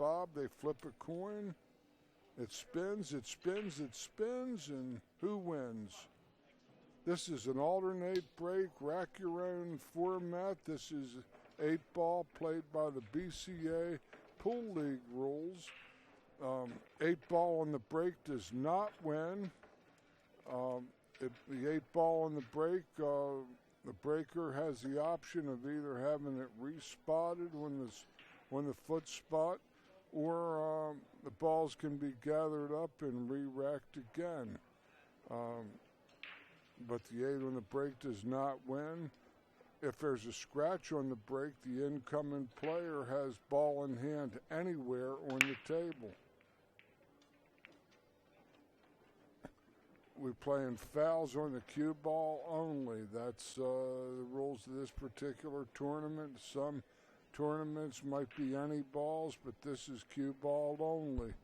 Bob. They flip a coin. It spins, it spins, it spins, and who wins? This is an alternate break, rack your own format. This is 8-ball played by the BCA Pool League rules. 8-ball on the break does not win. The 8-ball on the break, the breaker has the option of either having it respotted when the foot's spot, or the balls can be gathered up and re-racked again. But the 8 on the break does not win. If there's a scratch on the break, the incoming player has ball in hand anywhere on the table. We're playing fouls on the cue ball only. That's the rules of this particular tournament. Some tournaments might be any balls, but this is cue ball only.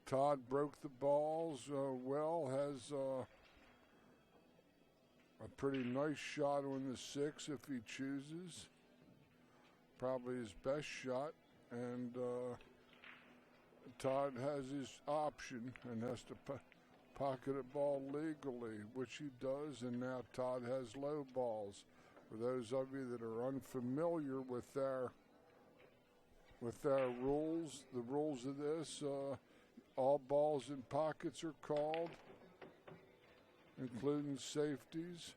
Todd broke the balls well, has a pretty nice shot on the 6 if he chooses. Probably his best shot, and Todd has his option and has to pocket a ball legally, which he does, and now Todd has low balls. For those of you that are unfamiliar with our rules, the rules of this, all balls in pockets are called, including safeties.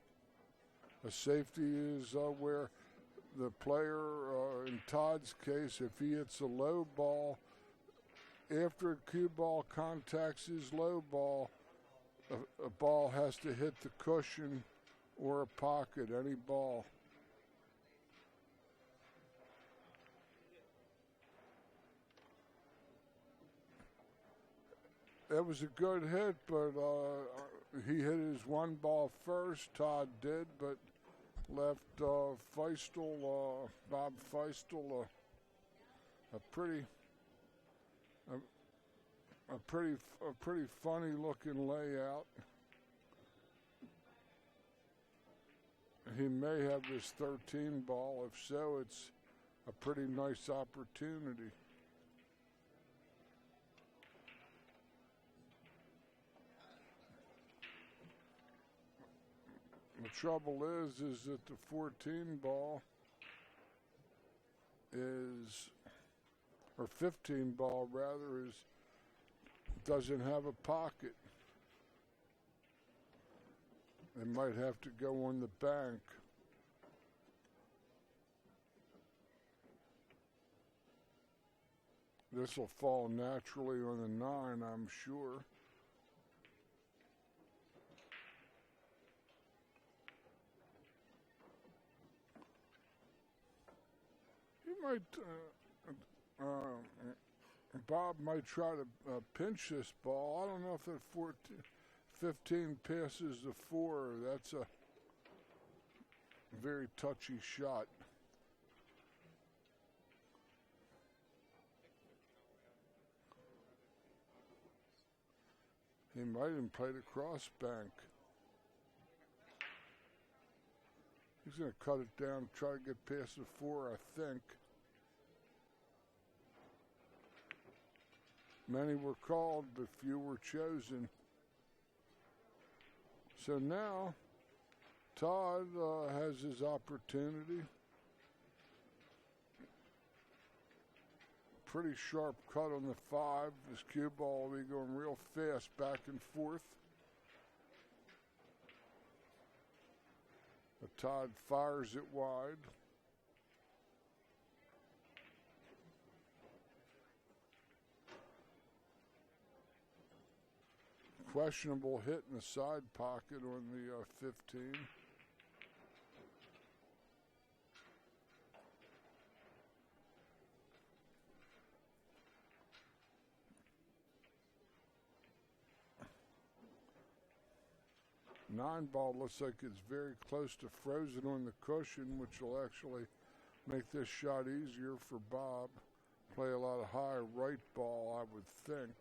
A safety is where the player, in Todd's case, if he hits a low ball, after a cue ball contacts his low ball, a ball has to hit the cushion or a pocket, any ball. That was a good hit, but he hit his one ball first. Todd did, but left Faestel, Bob Faestel, a pretty funny looking layout. He may have this 13 ball. If so, it's a pretty nice opportunity. The trouble is that the 14 ball is, or 15 ball rather, doesn't have a pocket. They might have to go on the bank. This will fall naturally on the 9, I'm sure. Bob might try to pinch this ball. I don't know if that 15 passes the 4. That's a very touchy shot. He might even play the cross bank. He's going to cut it down, try to get past the 4, I think. Many were called, but few were chosen. So now, Todd has his opportunity. Pretty sharp cut on the 5. His cue ball will be going real fast back and forth. But Todd fires it wide. Questionable hit in the side pocket on the 15. Nine ball looks like it's very close to frozen on the cushion, which will actually make this shot easier for Bob. Play a lot of high right ball, I would think.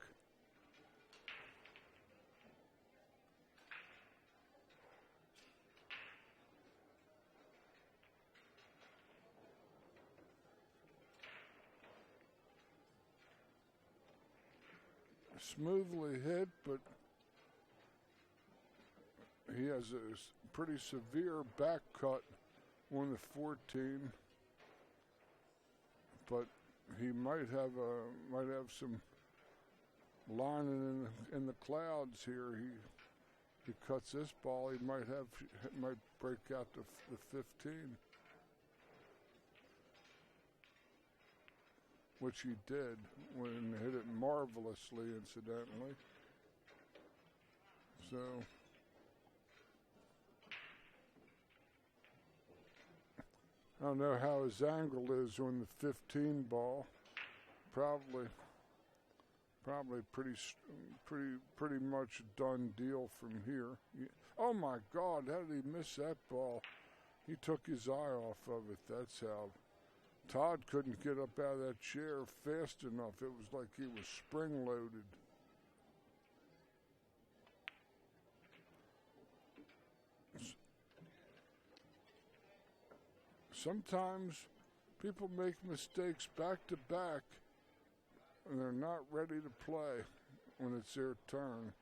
smoothly hit, but he has a pretty severe back cut on the 14. But he might have some lining in the clouds here. He cuts this ball, he might break out the 15, which he did when he hit it marvelously, incidentally. So I don't know how his angle is on the 15 ball. Probably pretty much a done deal from here. Oh my God, how did he miss that ball? He took his eye off of it. That's how. Todd couldn't get up out of that chair fast enough. It was like he was spring-loaded. Sometimes people make mistakes back to back and they're not ready to play when it's their turn.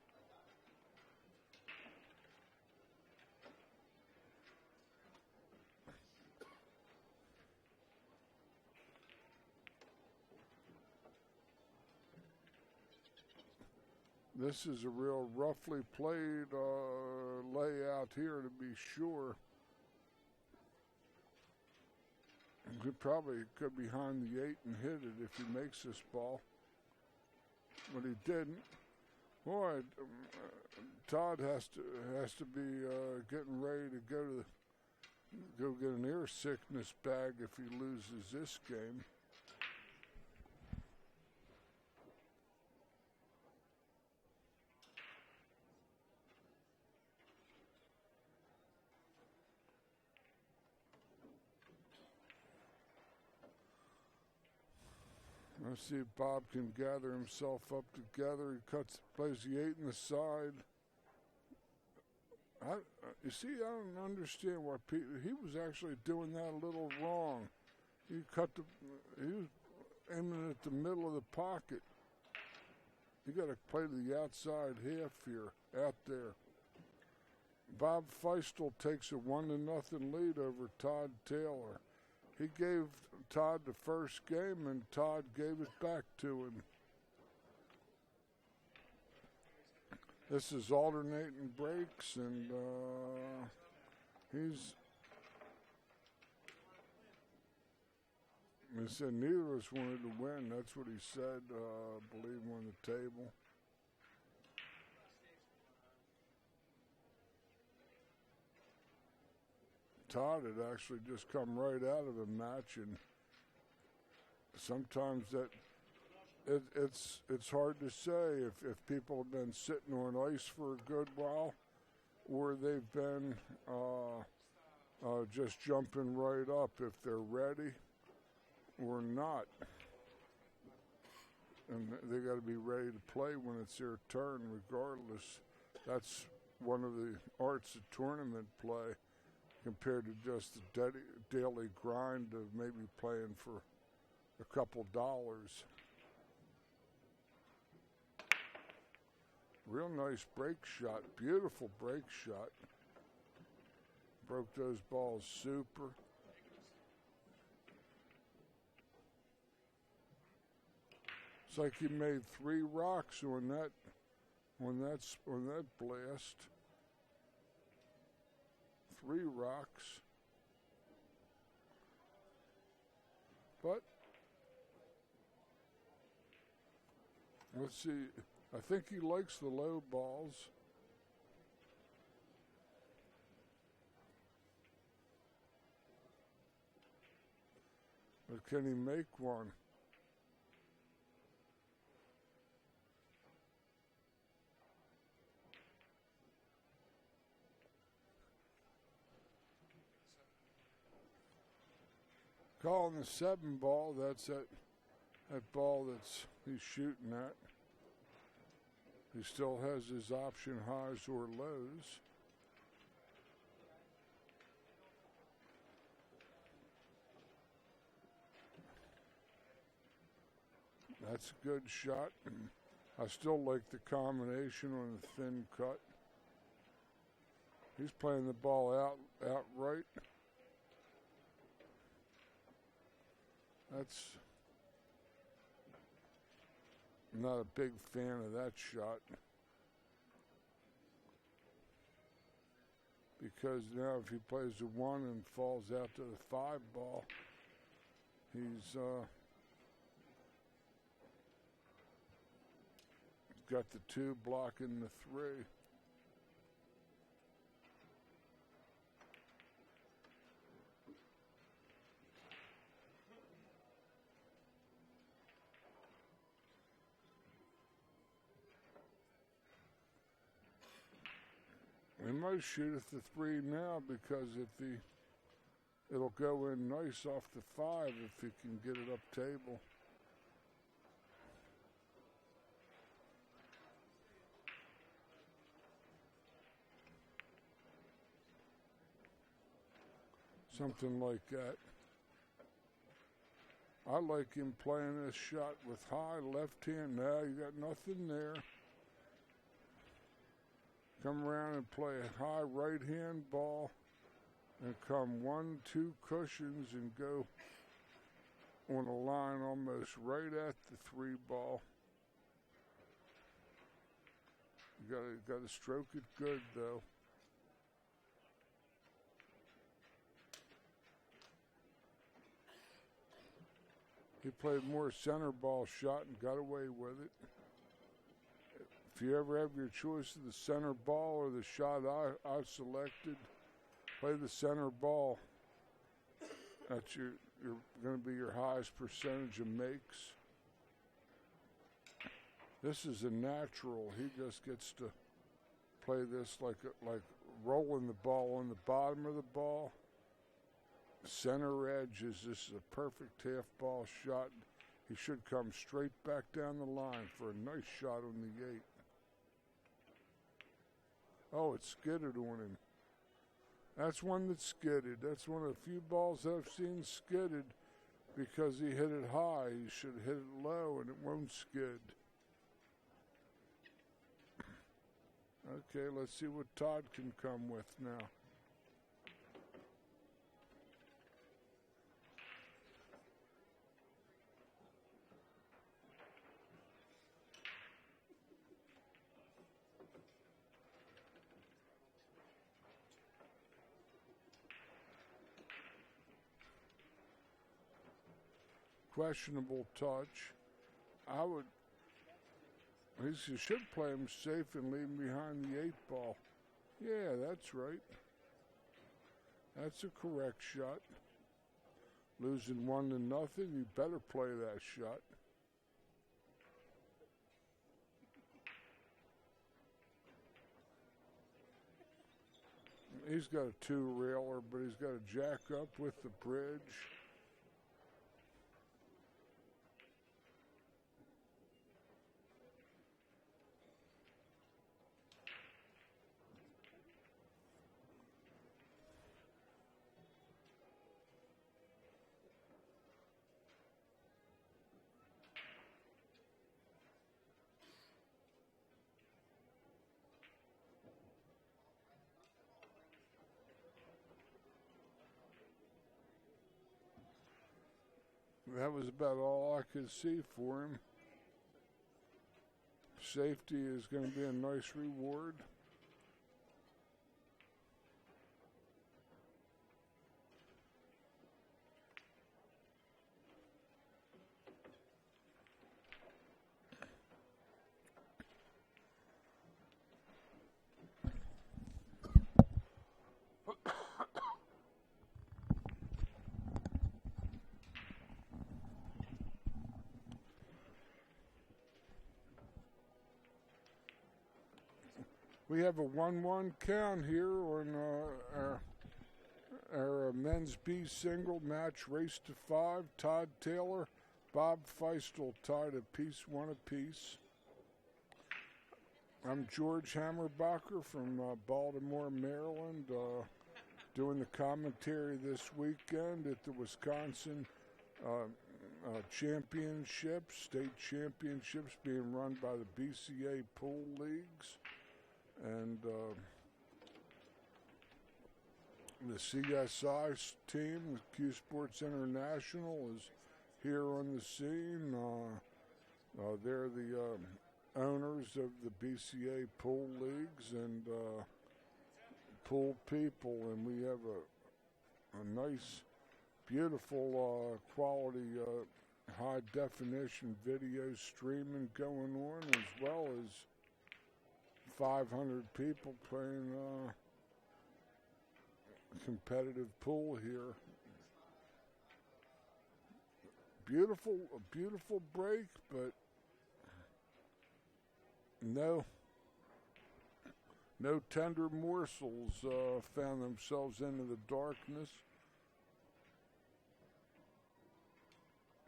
This is a real roughly played layout here, to be sure. He probably could behind the 8 and hit it if he makes this ball. But he didn't. Boy, Todd has to be getting ready to go get an ear sickness bag if he loses this game. Let's see if Bob can gather himself up together. He plays the 8 in the side. You see, I don't understand why he was actually doing that a little wrong. He was aiming at the middle of the pocket. You got to play to the outside half here, out there. Bob Faestel takes a 1-0 lead over Todd Taylor. He gave Todd the first game, and Todd gave it back to him. This is alternating breaks, and he said neither of us wanted to win. That's what he said, I believe, on the table. Todd had actually just come right out of a match, and sometimes it's hard to say if people have been sitting on ice for a good while, or they've been just jumping right up if they're ready or not. And they got to be ready to play when it's their turn, regardless. That's one of the arts of tournament play, compared to just the daily grind of maybe playing for a couple dollars. Real nice break shot, beautiful break shot. Broke those balls super. It's like he made 3 rocks on that blast. 3 rocks. But let's see. I think he likes the low balls. But can he make one? Calling the 7 ball, that's that ball he's shooting at. He still has his option highs or lows. That's a good shot. I still like the combination on the thin cut. He's playing the ball outright. That's I'm not a big fan of that shot. Because now if he plays the 1 and falls out to the 5 ball, he's got the 2 blocking the 3. We might shoot at the 3 now because it'll go in nice off the 5 if he can get it up table. Something like that. I like him playing this shot with high left hand. Now you got nothing there. Come around and play a high right hand ball and come 1, 2 cushions and go on a line almost right at the 3 ball. You gotta stroke it good though. He played more center ball shot and got away with it. If you ever have your choice of the center ball or the shot I selected, play the center ball. That's you're going to be your highest percentage of makes. This is a natural. He just gets to play this like rolling the ball on the bottom of the ball. Center edge is this is a perfect half ball shot. He should come straight back down the line for a nice shot on the 8. Oh, it skidded on him. That's one that skidded. That's one of the few balls that I've seen skidded because he hit it high. He should hit it low and it won't skid. Okay, let's see what Todd can come with now. Questionable touch. He should play him safe and leave him behind the 8 ball. Yeah, that's right. That's a correct shot. Losing 1-0, you better play that shot. He's got a 2-railer, but he's got a jack up with the bridge. That was about all I could see for him. Safety is going to be a nice reward. We have a 1-1 count here on our men's B single match race to 5. Todd Taylor, Bob Faestel tied apiece, 1 apiece. I'm George Hammerbacher from Baltimore, Maryland, doing the commentary this weekend at the Wisconsin championships, state championships being run by the BCAPL leagues. And the CSI team, CueSports International, is here on the scene. They're the owners of the BCA pool leagues and pool people, and we have a nice, beautiful, quality, high-definition video streaming going on, as well as 500 people playing competitive pool here. A beautiful break, but no tender morsels found themselves into the darkness.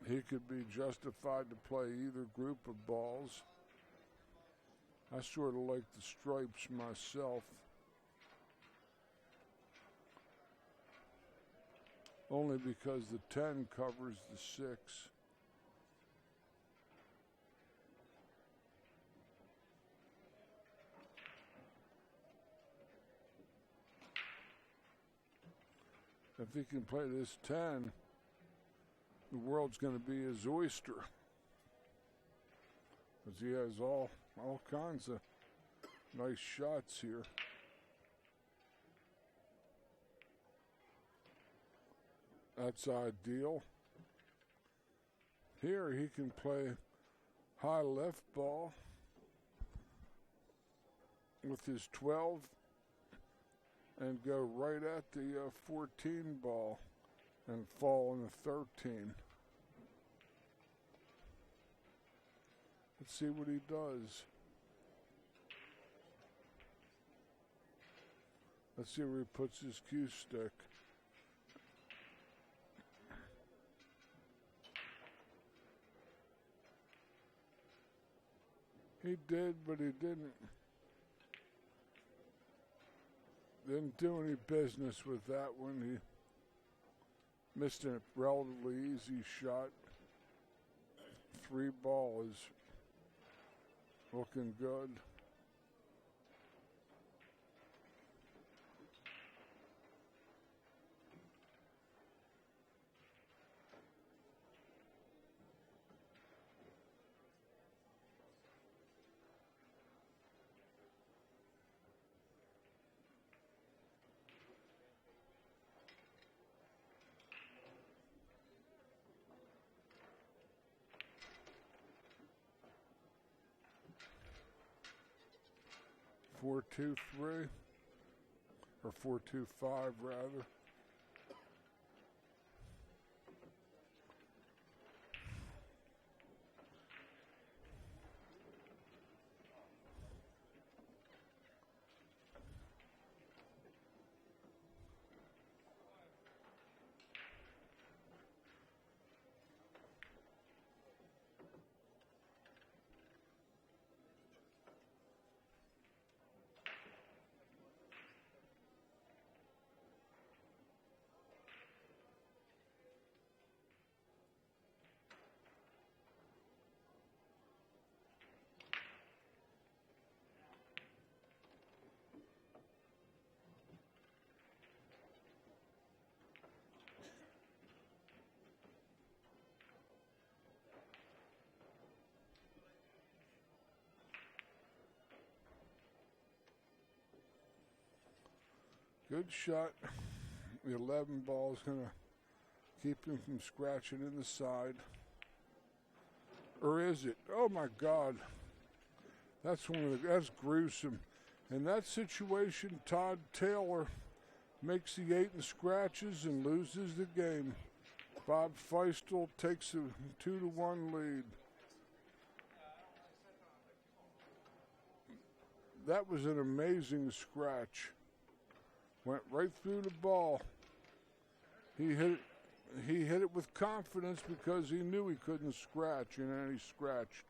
He could be justified to play either group of balls. I sort of like the stripes myself. Only because the 10 covers the 6. If he can play this 10, the world's going to be his oyster. Because he has all kinds of nice shots here. That's ideal. Here he can play high left ball with his 12 and go right at the 14 ball and fall in the 13. Let's see what he does. Let's see where he puts his cue stick. He did, but he didn't do any business with that one. He missed a relatively easy shot. 3 ball is looking good. Four, 2, 3, or 4, 2, 5 rather. Good shot. The 11 ball is going to keep him from scratching in the side. Or is it? Oh my God. That's gruesome. In that situation, Todd Taylor makes the 8 and scratches and loses the game. Bob Faestel takes a 2-1 lead. That was an amazing scratch. Went right through the ball. He hit it with confidence because he knew he couldn't scratch, and he scratched.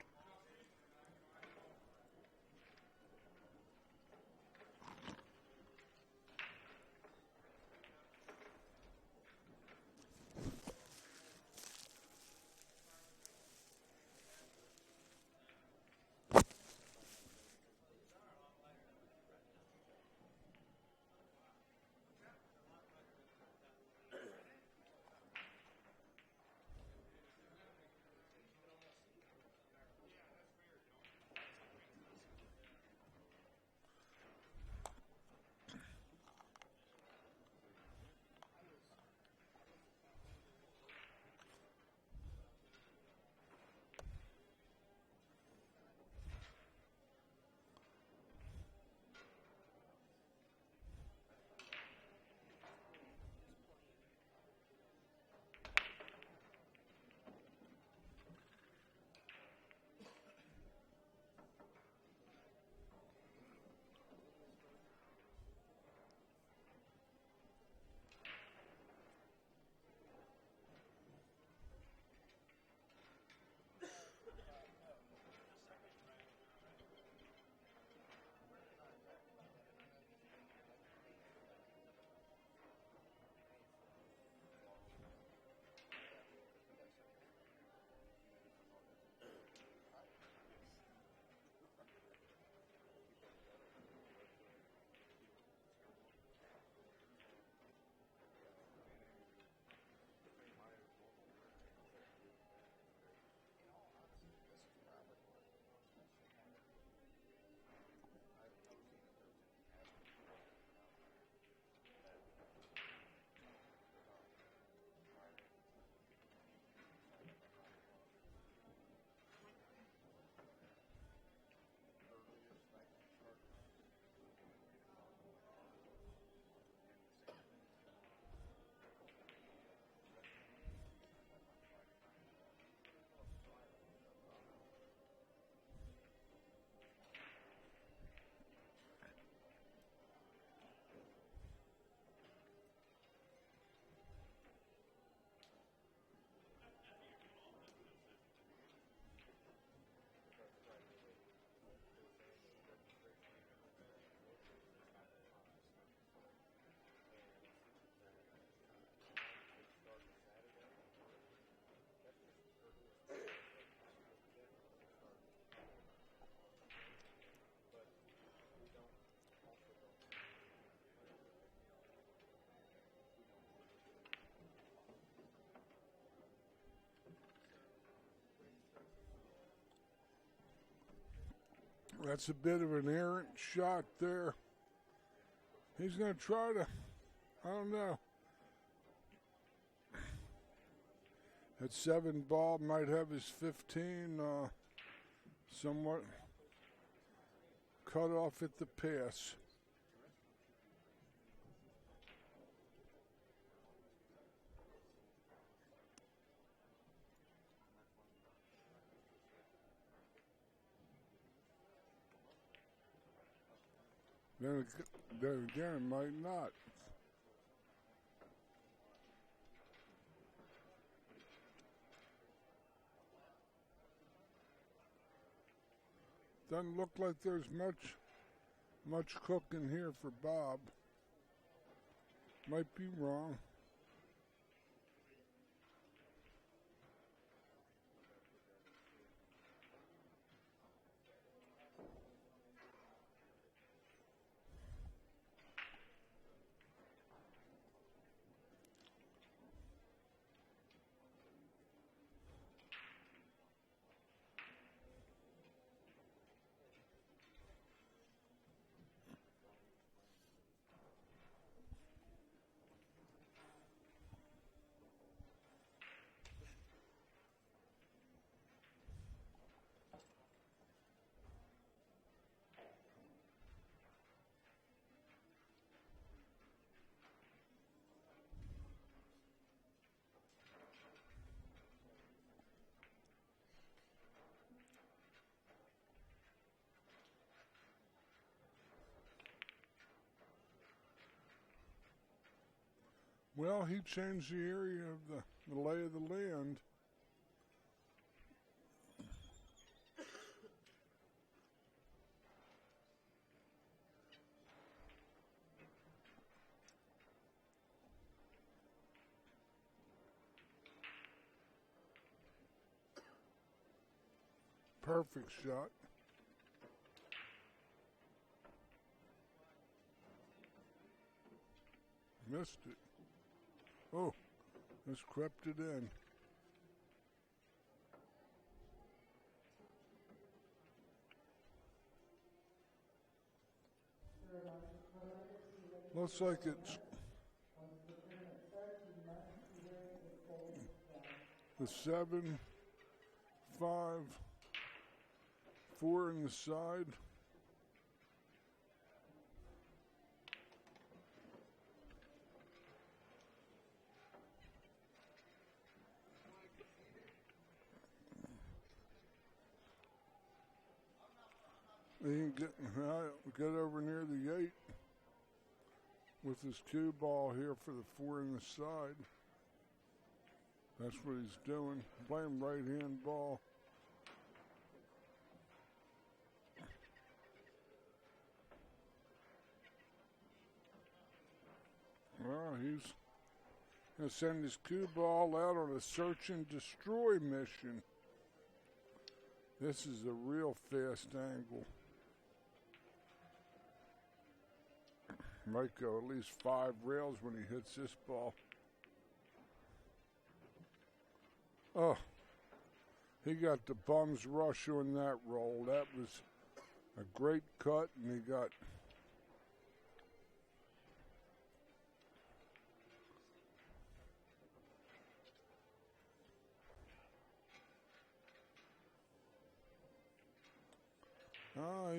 That's a bit of an errant shot there. He's going to try to, I don't know. At 7 ball, might have his 15 somewhat cut off at the pass. Then again, might not. Doesn't look like there's much cooking here for Bob. Might be wrong. Well, he changed the area of the lay of the land. Perfect shot. Missed it. Oh, just crept it in. Looks like it's the 7, 5, 4 in the side. He can get over near the 8 with his cue ball here for the 4 in the side. That's what he's doing, playing right-hand ball. Well, he's going to send his cue ball out on a search and destroy mission. This is a real fast angle. Might go at least 5 rails when he hits this ball. Oh, he got the bum's rush on that roll. That was a great cut, and he got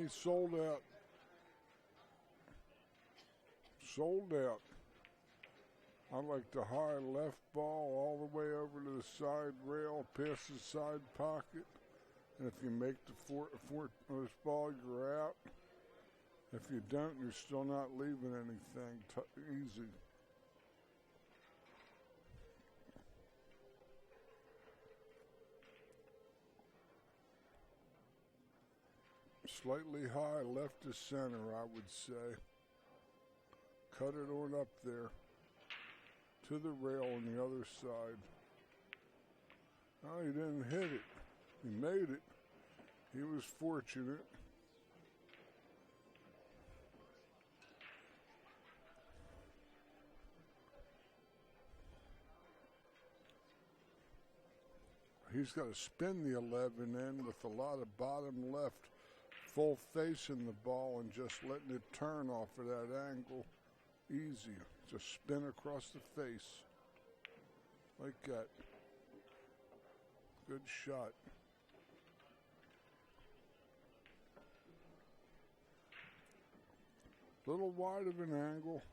he sold out. Sold out. I like the high left ball all the way over to the side rail, past the side pocket. And if you make the fourth ball, you're out. If you don't, you're still not leaving anything easy. Slightly high left to center, I would say. Cut it on up there to the rail on the other side. Oh, he didn't hit it. He made it. He was fortunate. He's got to spin the 11 in with a lot of bottom left full face in the ball and just letting it turn off of that angle. Easy. Just spin across the face. Like that. Good shot. Little wide of an angle.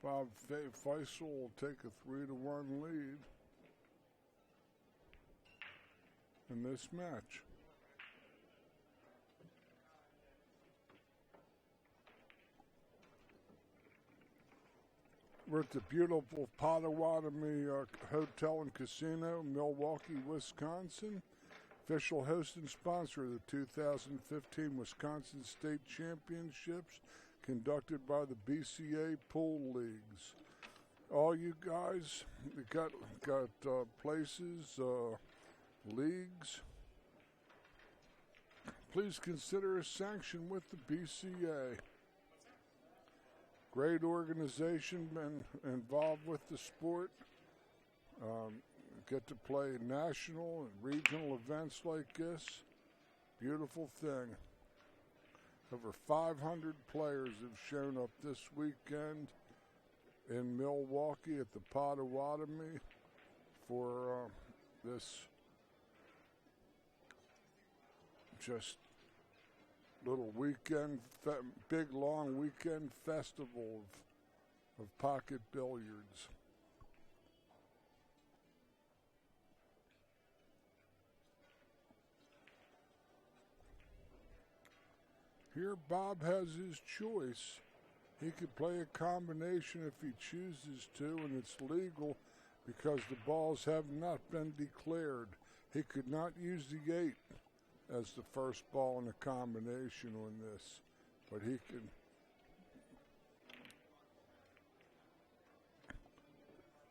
Bob Faestel will take a 3-1 lead in this match. We're at the beautiful Potawatomi Hotel and Casino, Milwaukee, Wisconsin. Official host and sponsor of the 2015 Wisconsin State Championships, conducted by the BCAPL leagues. All you guys got places, leagues. Please consider a sanction with the BCA. Great organization, been involved with the sport. Get to play national and regional events like this. Beautiful thing. Over 500 players have shown up this weekend in Milwaukee at the Potawatomi for this just little weekend, big long weekend festival of pocket billiards. Here Bob has his choice. He could play a combination if he chooses to, and it's legal because the balls have not been declared. He could not use the 8 as the first ball in a combination on this, but he can.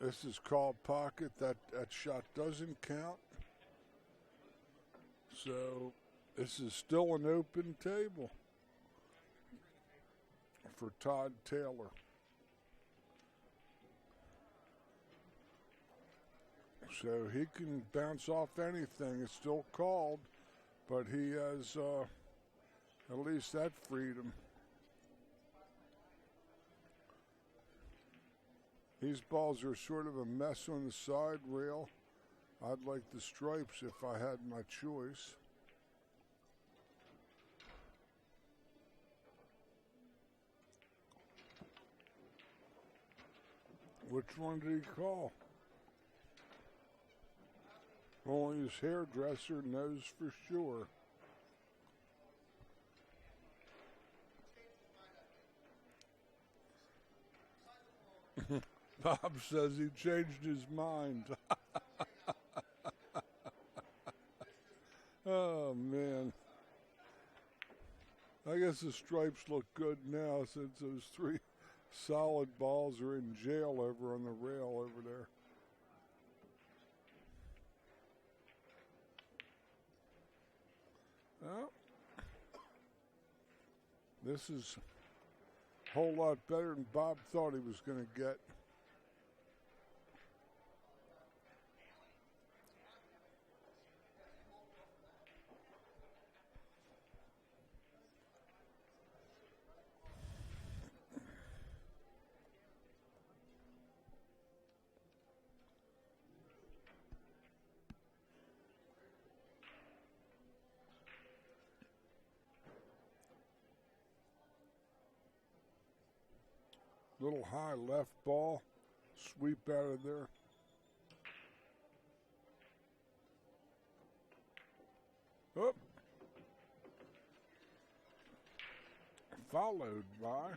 This is called pocket. That shot doesn't count. So this is still an open table for Todd Taylor. So he can bounce off anything. It's still called, but he has at least that freedom. These balls are sort of a mess on the side rail. I'd like the stripes if I had my choice. Which one did he call? Only his hairdresser knows for sure. Bob says he changed his mind. Oh, man. I guess the stripes look good now since those 3 solid balls are in jail over on the rail over there. Well, this is a whole lot better than Bob thought he was going to get. Little high left ball, sweep out of there. Up. Followed by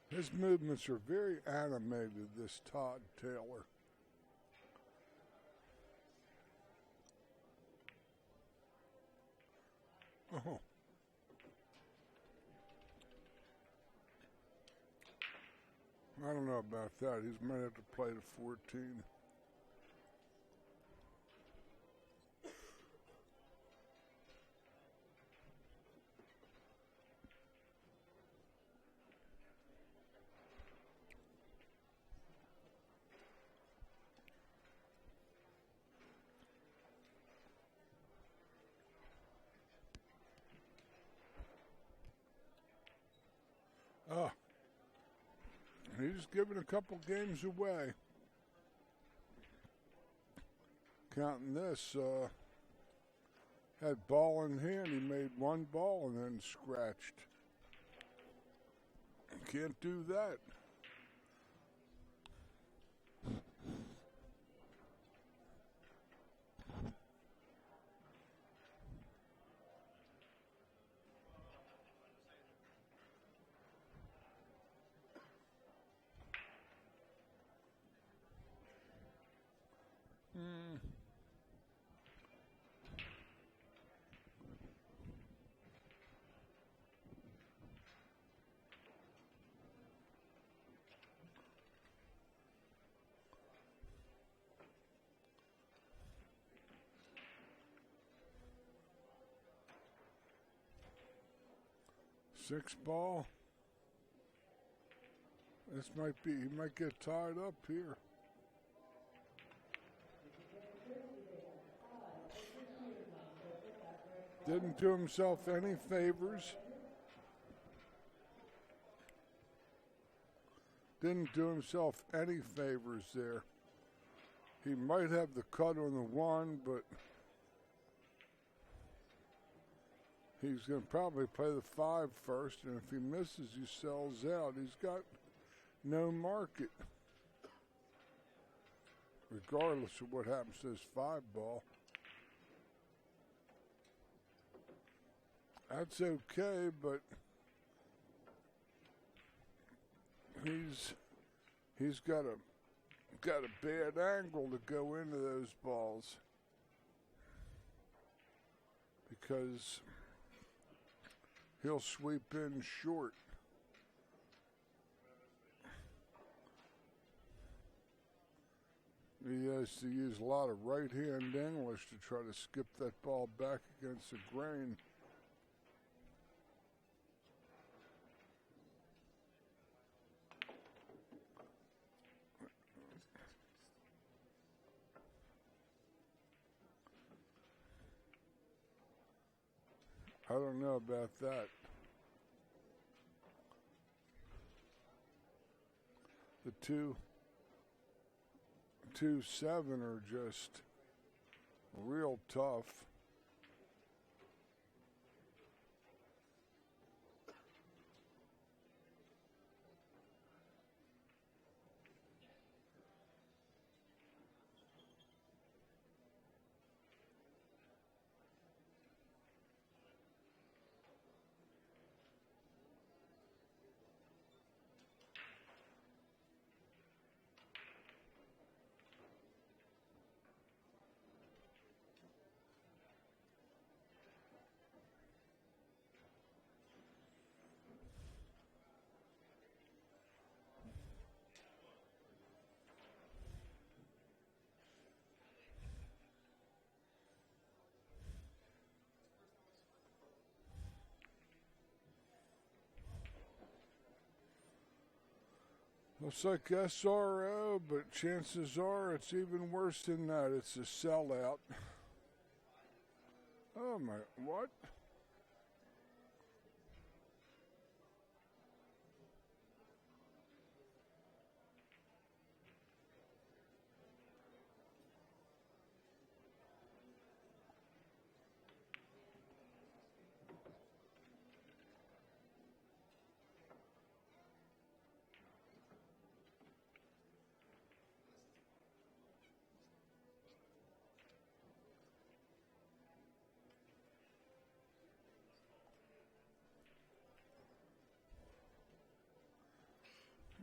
his movements are very animated, this Todd Taylor. Oh. I don't know about that. He might have to play to 14. Oh, he's giving a couple games away. Counting this, had ball in hand. He made one ball and then scratched. Can't do that. Six ball. This might be, he might get tied up here. Didn't do himself any favors. Didn't do himself any favors there. He might have the cut on the one, but he's going to probably play the 5 first, and if he misses, he sells out. He's got no market, regardless of what happens to his 5 ball. That's okay, but he's got a bad angle to go into those balls because he'll sweep in short. He has to use a lot of right-hand English to try to skip that ball back against the grain. I don't know about that. The 2-7 are just real tough. Looks like SRO, but chances are it's even worse than that. It's a sellout. Oh my, what?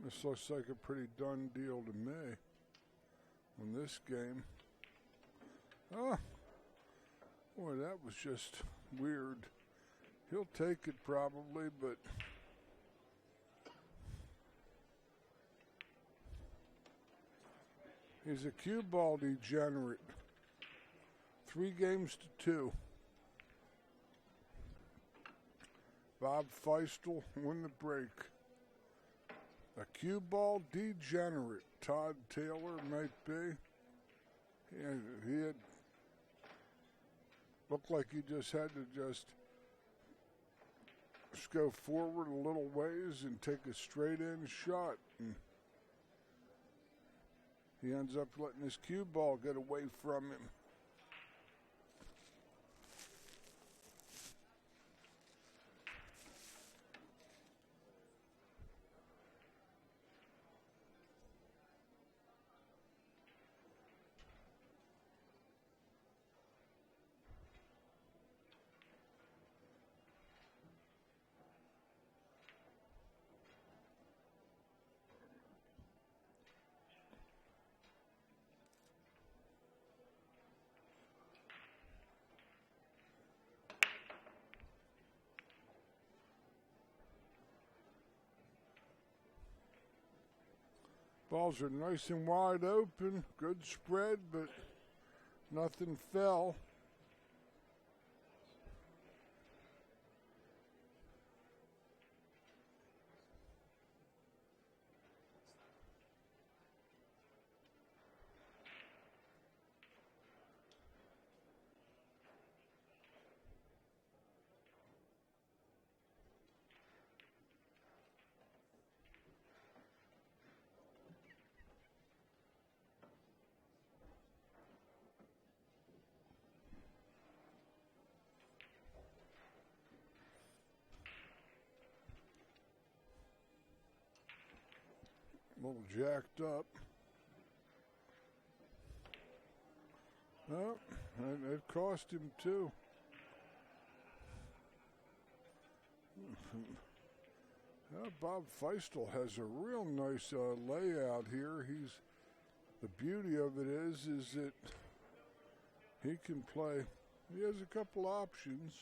This looks like a pretty done deal to me on this game. Oh, boy, that was just weird. He'll take it probably, but He's a cue ball degenerate. 3 games to 2. Bob Faestel win the break. A cue ball degenerate. Todd Taylor might be. He had looked like he just had to just go forward a little ways and take a straight in shot. And he ends up letting his cue ball get away from him. Balls are nice and wide open. Good spread, but nothing fell. A little jacked up. Oh, and it cost him too. Bob Faestel has a real nice layout here. The beauty of it is that he can play. He has a couple options.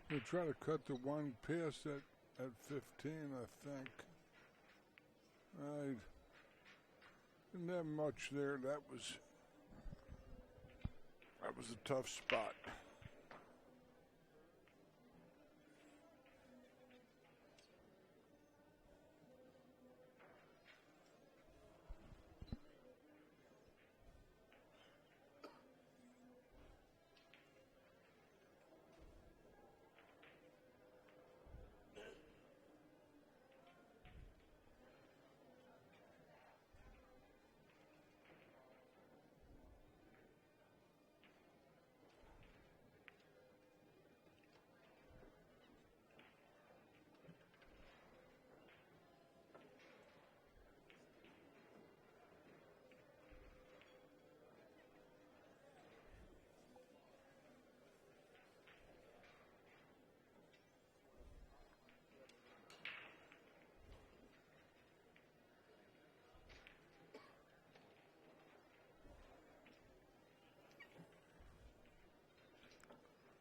They try to cut the one pass at 15, I think. I didn't have much there. That was a tough spot.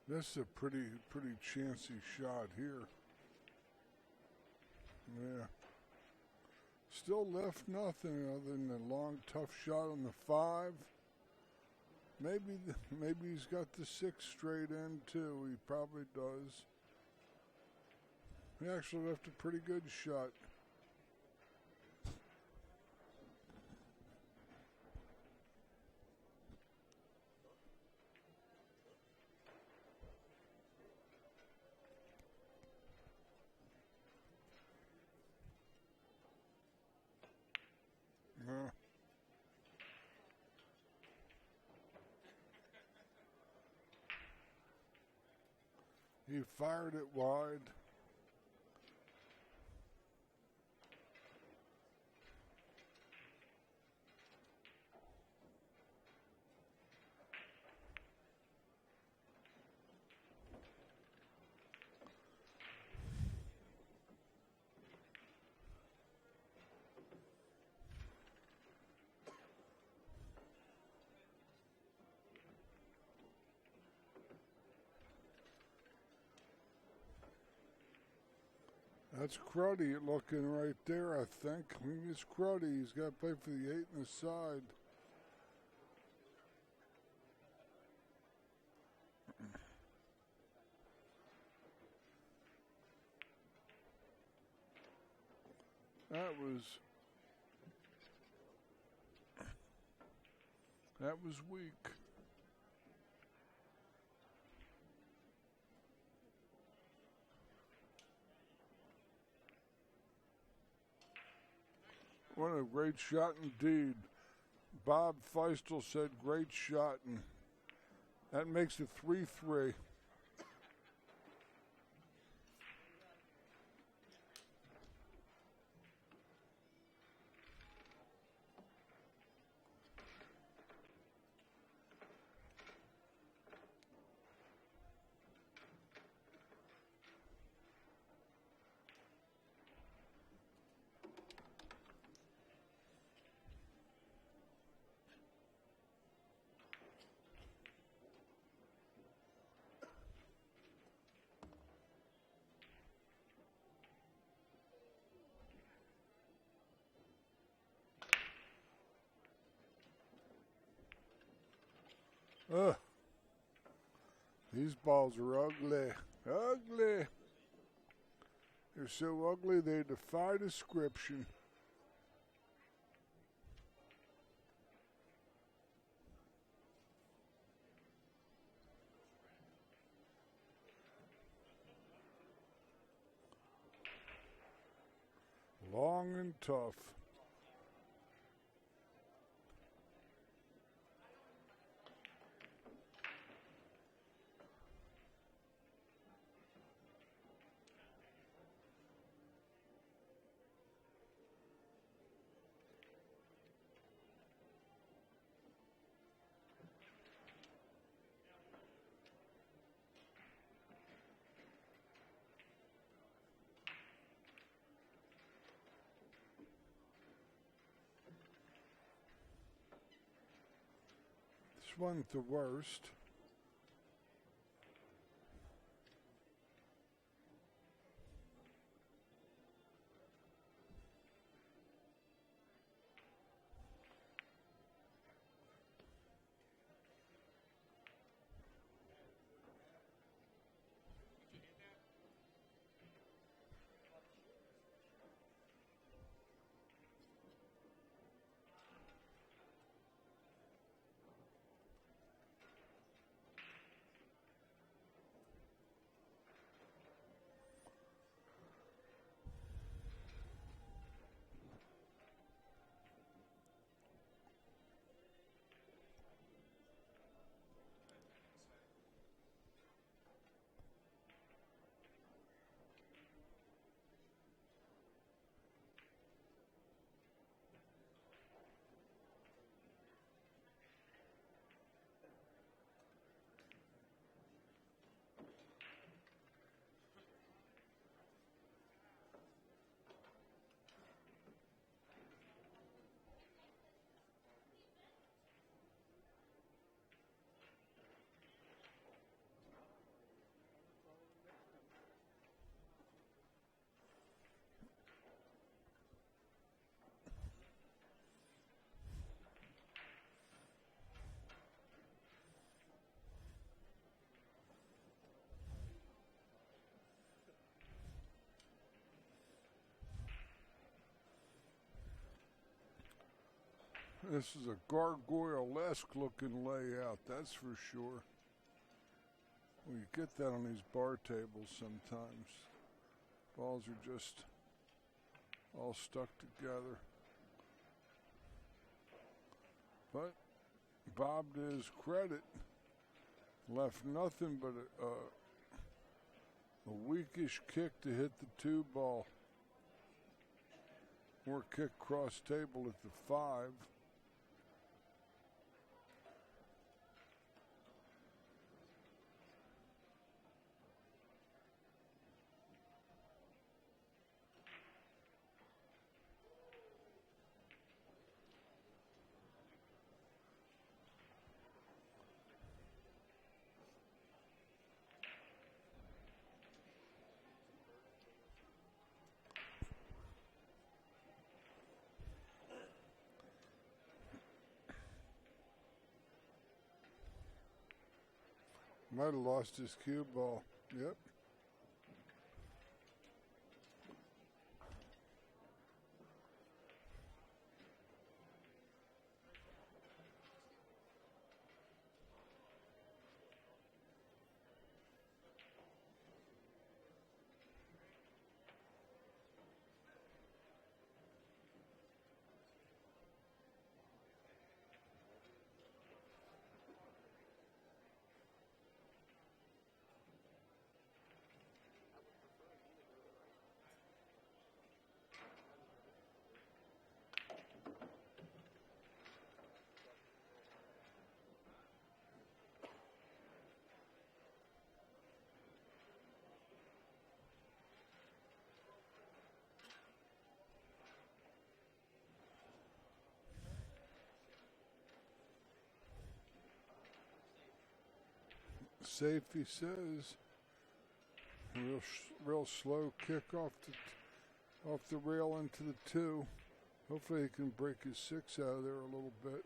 This is a pretty chancy shot here. Yeah. Still left nothing other than a long, tough shot on the 5. Maybe he's got the 6 straight in too. He probably does. He actually left a pretty good shot. He fired it wide. That's Cruddy looking right there, I think. I think it's Cruddy. He's got to play for the 8 and the side. That was weak. What a great shot indeed. Bob Faestel said great shot, and that makes it 3-3. Ugh. These balls are ugly. Ugly. They're so ugly they defy description. Long and tough. This one's the worst. This is a gargoyle-esque looking layout, that's for sure. Well, you get that on these bar tables sometimes. Balls are just all stuck together. But Bob, to his credit, left nothing but a weakish kick to hit the 2 ball. Or kick cross table at the 5. Might have lost his cue ball. Yep. Safe, he says. Real slow kick off the rail into the 2. Hopefully he can break his 6 out of there a little bit.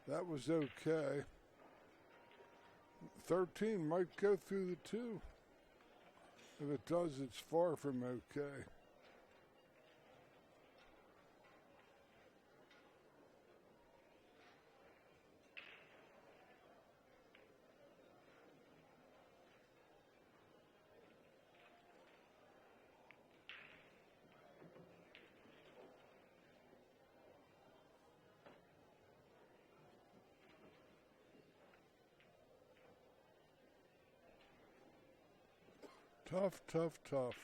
That was okay. 13 might go through the 2. If it does, it's far from okay. Tough, tough, tough.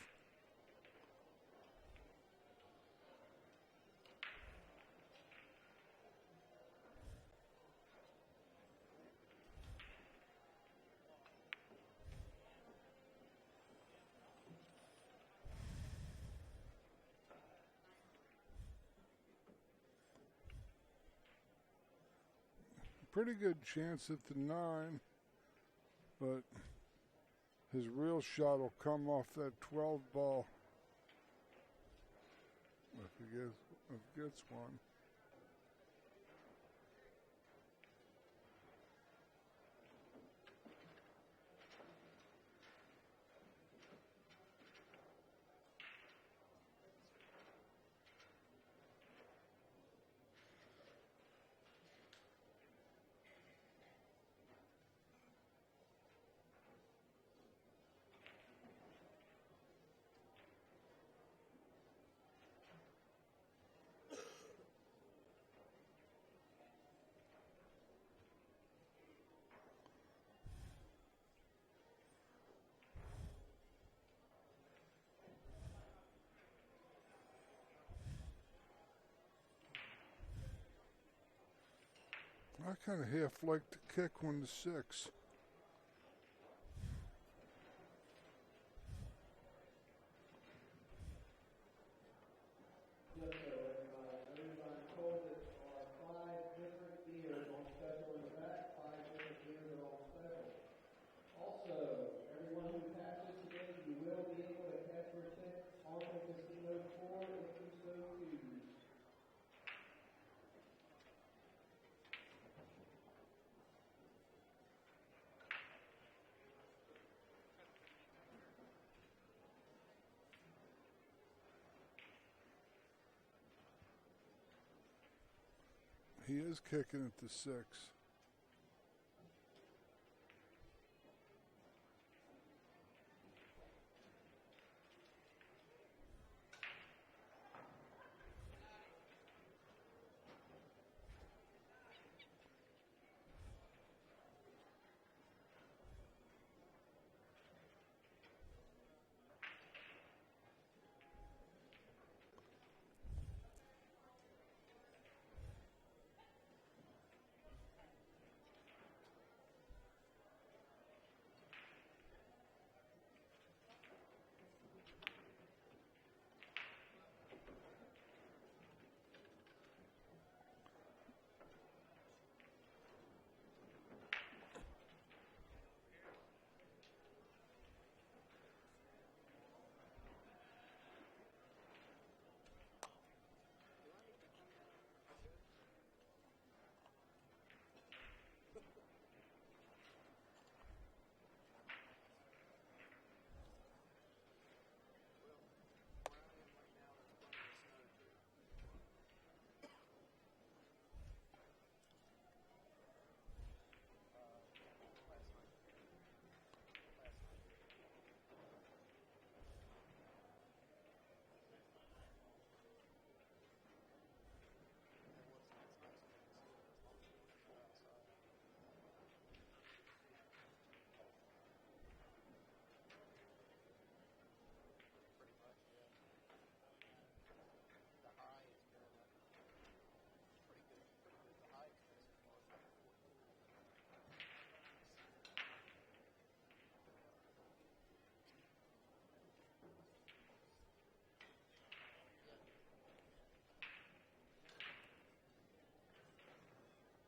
Pretty good chance at the 9, but his real shot will come off that 12 ball if he gets one. I kind of half like to kick 1 to 6. He is kicking at the 6.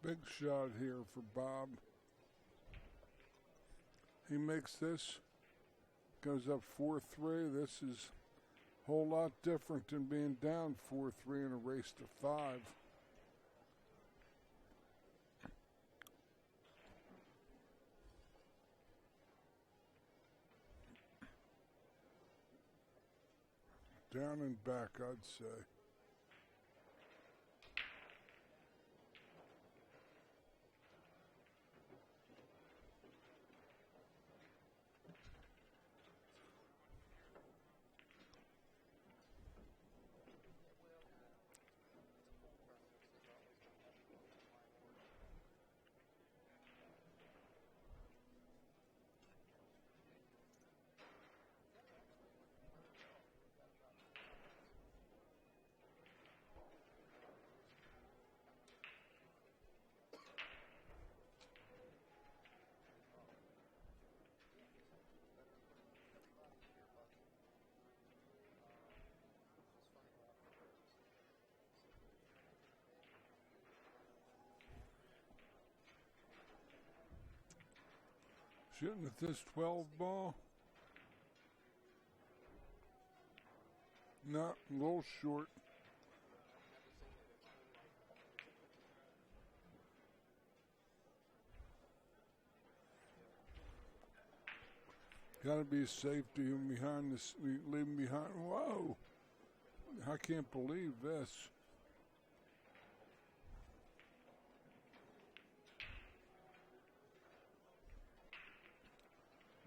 Big shot here for Bob. He makes this, goes up 4-3. This is a whole lot different than being down 4-3 in a race to 5. Down and back, I'd say. Shooting at this 12 ball. Not a little short. Got to be a safety behind this, leaving behind. Whoa! I can't believe this.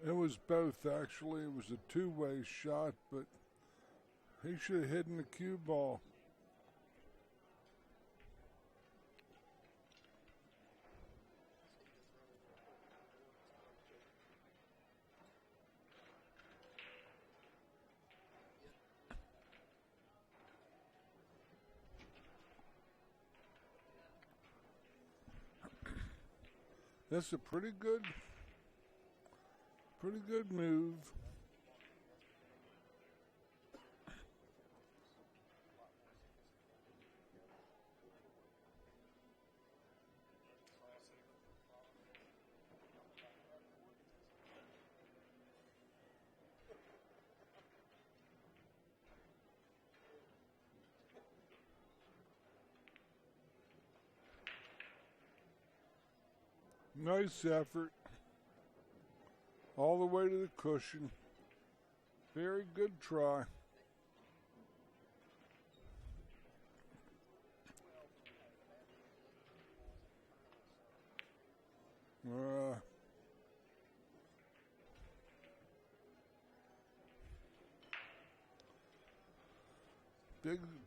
It was both, actually. It was a two-way shot, but he should have hidden the cue ball. That's a pretty good move. Nice effort. All the way to the cushion. Very good try.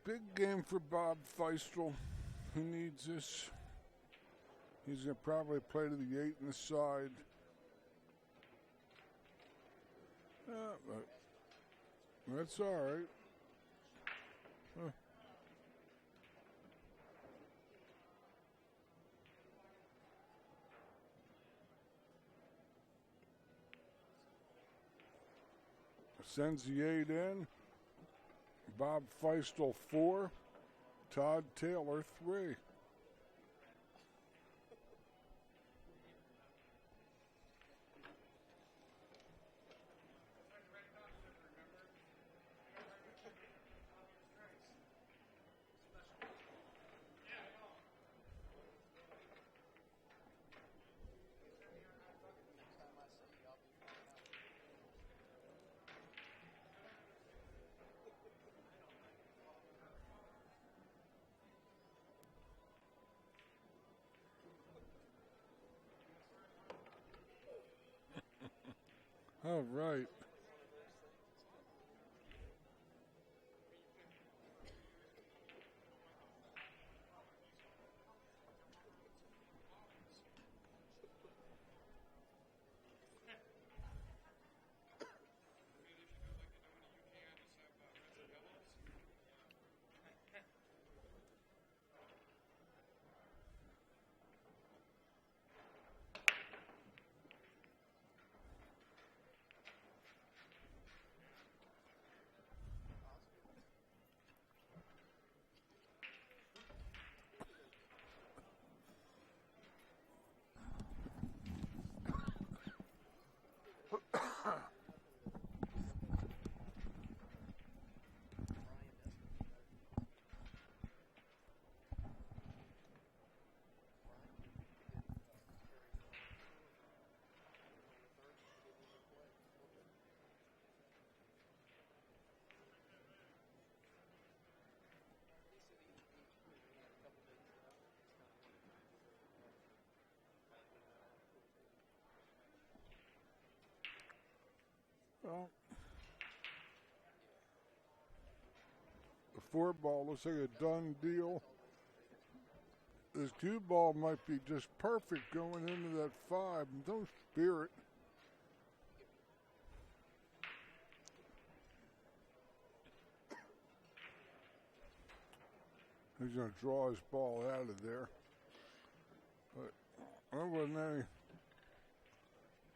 Big game for Bob Faestel. He needs this. He's going to probably play to the 8 and the side. But that's all right. Sends the 8 in. Bob Faestel 4. Todd Taylor 3. All right. Well, the 4 ball looks like a done deal. This 2 ball might be just perfect going into that 5. Don't spear it. He's going to draw his ball out of there. But there wasn't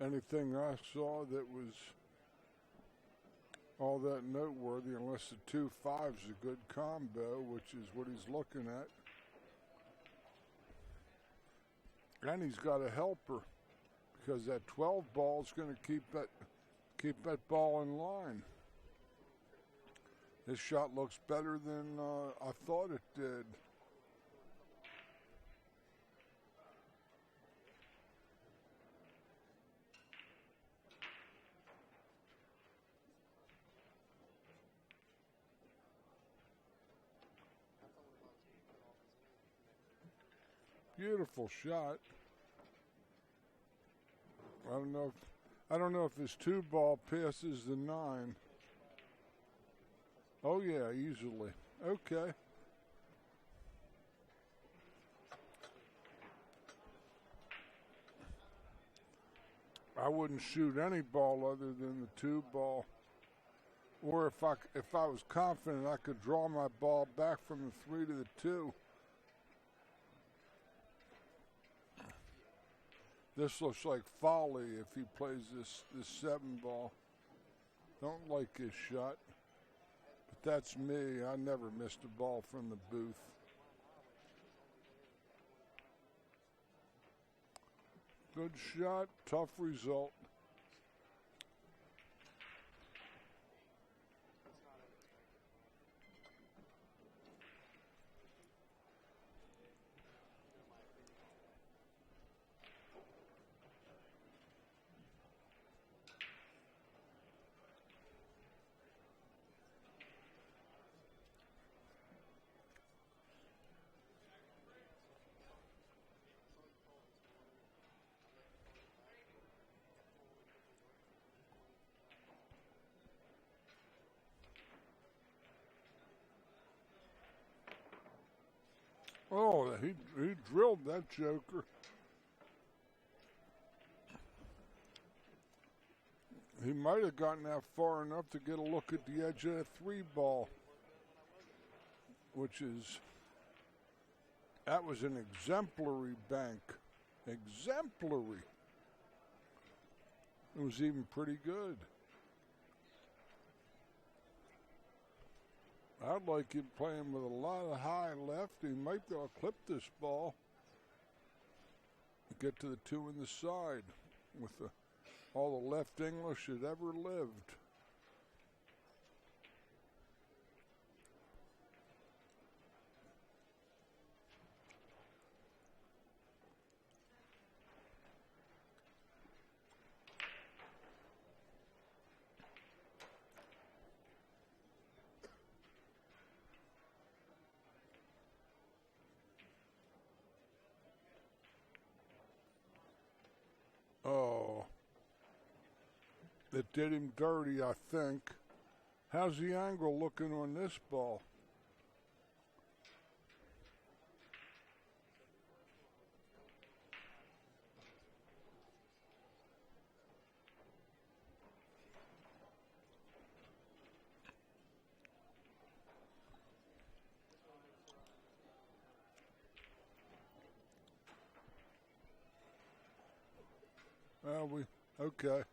anything I saw that was all that noteworthy, unless the 2-5's a good combo, which is what he's looking at. And he's got a helper, because that 12 ball is going to keep that ball in line. This shot looks better than I thought it did. Beautiful shot. I don't know if this 2 ball passes the 9. Oh yeah, easily. Okay. I wouldn't shoot any ball other than the 2 ball. Or if I was confident I could draw my ball back from the 3 to the 2. This looks like folly if he plays this 7 ball. Don't like his shot. But that's me. I never missed a ball from the booth. Good shot, tough result. Oh, he drilled that joker. He might have gotten that far enough to get a look at the edge of that 3 ball, that was an exemplary bank. Exemplary. It was even pretty good. I'd like him playing with a lot of high left. He might be able to clip this ball. Get to the 2 in the side with all the left English that ever lived. Oh, it did him dirty, I think. How's the angle looking on this ball? Okay.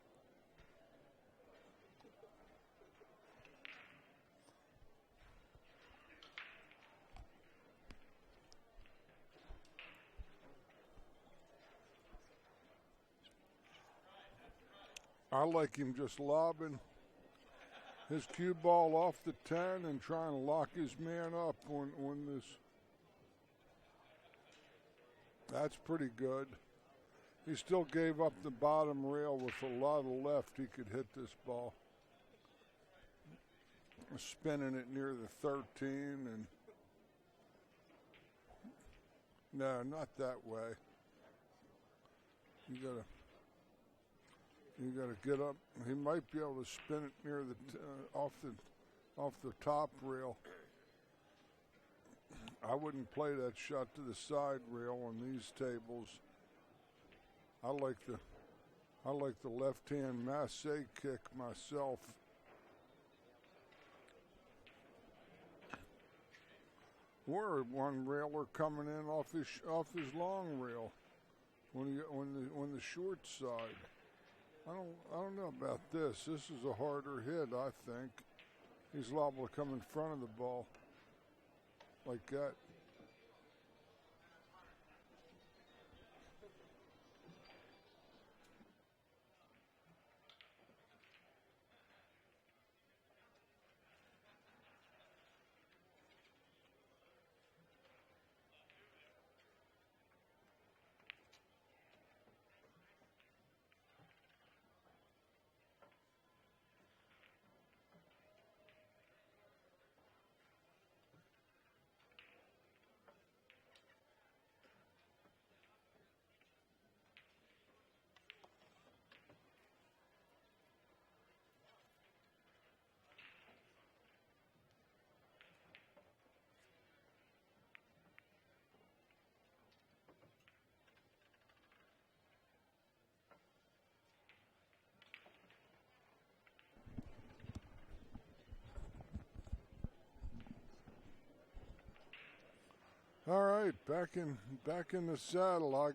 I like him just lobbing his cue ball off the 10 and trying to lock his man up on this. That's pretty good. He still gave up the bottom rail with a lot of left. He could hit this ball. Spinning it near the 13 and no, not that way. You gotta get up. He might be able to spin it near the off the top rail. I wouldn't play that shot to the side rail on these tables. I like the left-hand masse kick myself. Or one railer coming in off his long rail on the short side. I don't know about this. This is a harder hit, I think. He's liable to come in front of the ball like that. All right, back in the saddle. I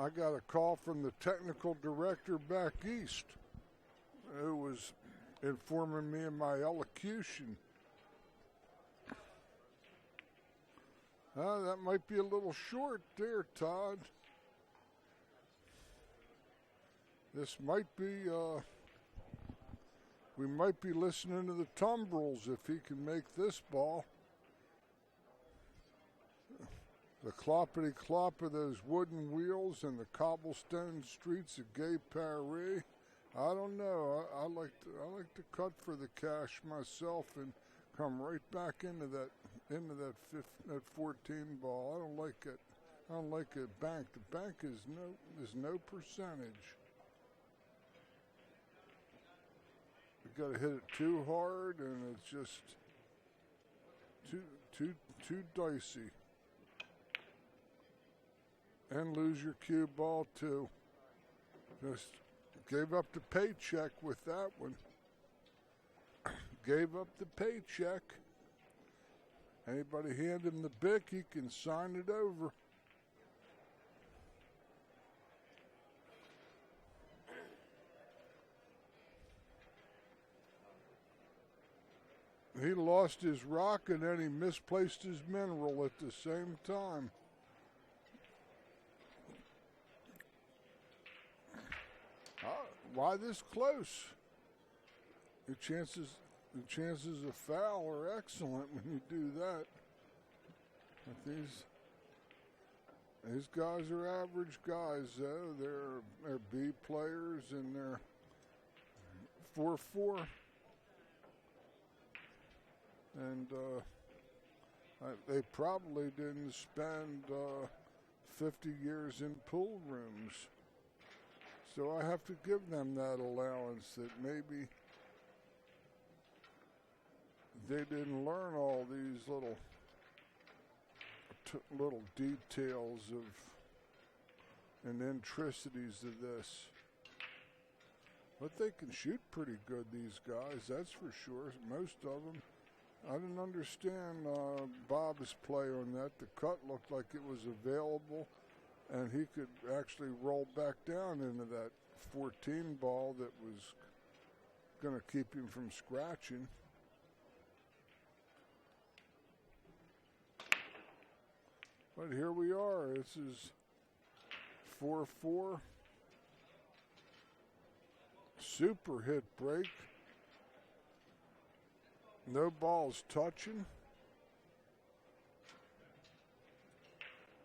got a call from the technical director back east, who was informing me of my elocution. That might be a little short there, Todd. This might be, we might be listening to the tumbrils if he can make this ball. The cloppity clop of those wooden wheels and the cobblestone streets of Gay Paris. I don't know. I like to cut for the cash myself and come right back into that 14 ball. I don't like it. I don't like a bank. The bank is no percentage. You got to hit it too hard, and it's just too dicey. And lose your cue ball too. Just gave up the paycheck with that one. Gave up the paycheck. Anybody hand him the bic, he can sign it over. He lost his rock and then he misplaced his mineral at the same time. Why this close? The chances of foul are excellent when you do that. But these guys are average guys, though. They're B players and they're 4-4. And they probably didn't spend 50 years in pool rooms. So I have to give them that allowance that maybe they didn't learn all these little details and intricacies of this. But they can shoot pretty good, these guys, that's for sure, most of them. I didn't understand Bob's play on that. The cut looked like it was available, and he could actually roll back down into that 14 ball that was going to keep him from scratching. But here we are. This is 4-4. Super hit break. No balls touching.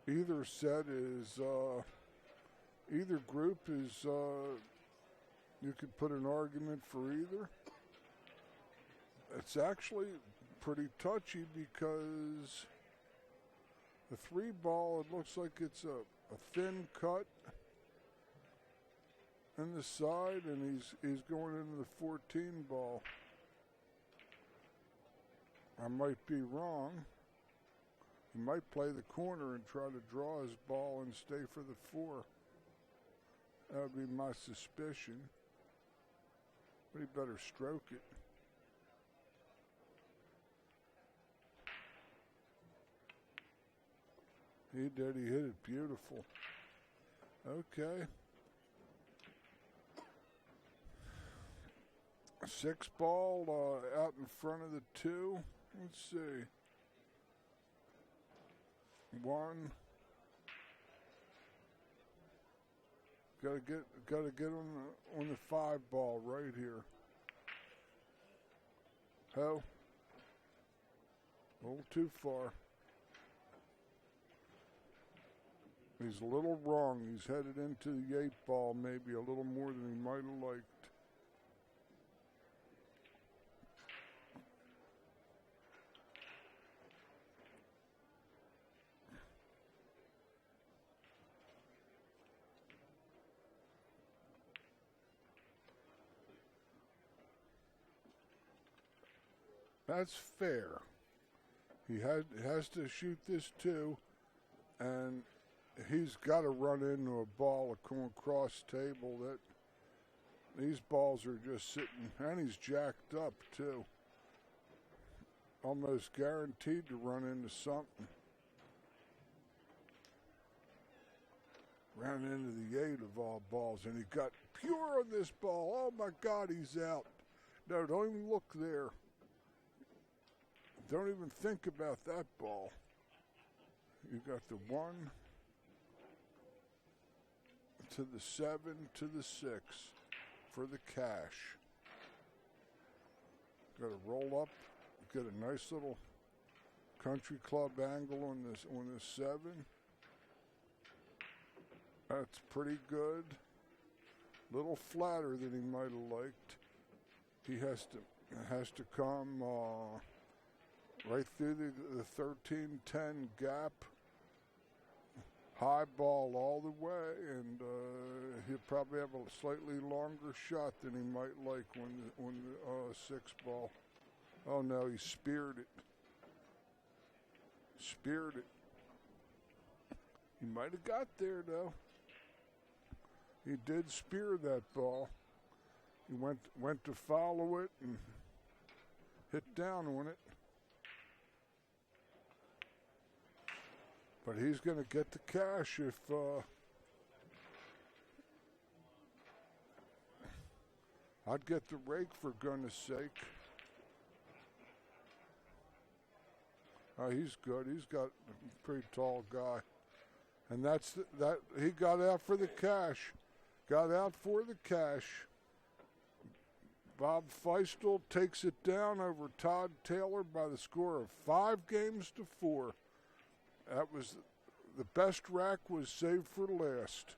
Either set is, either group is, you could put an argument for either. It's actually pretty touchy because the 3 ball, it looks like it's a thin cut in the side, and he's going into the 14 ball. I might be wrong. He might play the corner and try to draw his ball and stay for the 4. That would be my suspicion. But he better stroke it. He did. He hit it beautiful. Okay. 6 ball out in front of the 2. Let's see. 1. Gotta get on the 5 ball right here. Ho. A little too far. He's a little wrong. He's headed into the 8 ball maybe a little more than he might have liked. That's fair. He has to shoot this too, and he's got to run into a ball across table. That these balls are just sitting, and he's jacked up too. Almost guaranteed to run into something. Ran into the 8 of all balls, and he got pure on this ball. Oh my God, he's out. No, don't even look there. Don't even think about that ball. You got the 1 to the 7 to the 6 for the cash. Got to roll up, get a nice little country club angle on this 7. That's pretty good. Little flatter than he might have liked. He has to come right through the 13-10 gap. High ball all the way, and he'll probably have a slightly longer shot than he might like when the 6 ball. Oh no, he speared it. He might have got there, though. He did spear that ball. He went to follow it and hit down on it. But he's going to get the cash if I'd get the rake for goodness sake. Oh, he's good. He's got a pretty tall guy. And that he got out for the cash. Got out for the cash. Bob Faestel takes it down over Todd Taylor by the score of 5-4. That was the best rack was saved for last.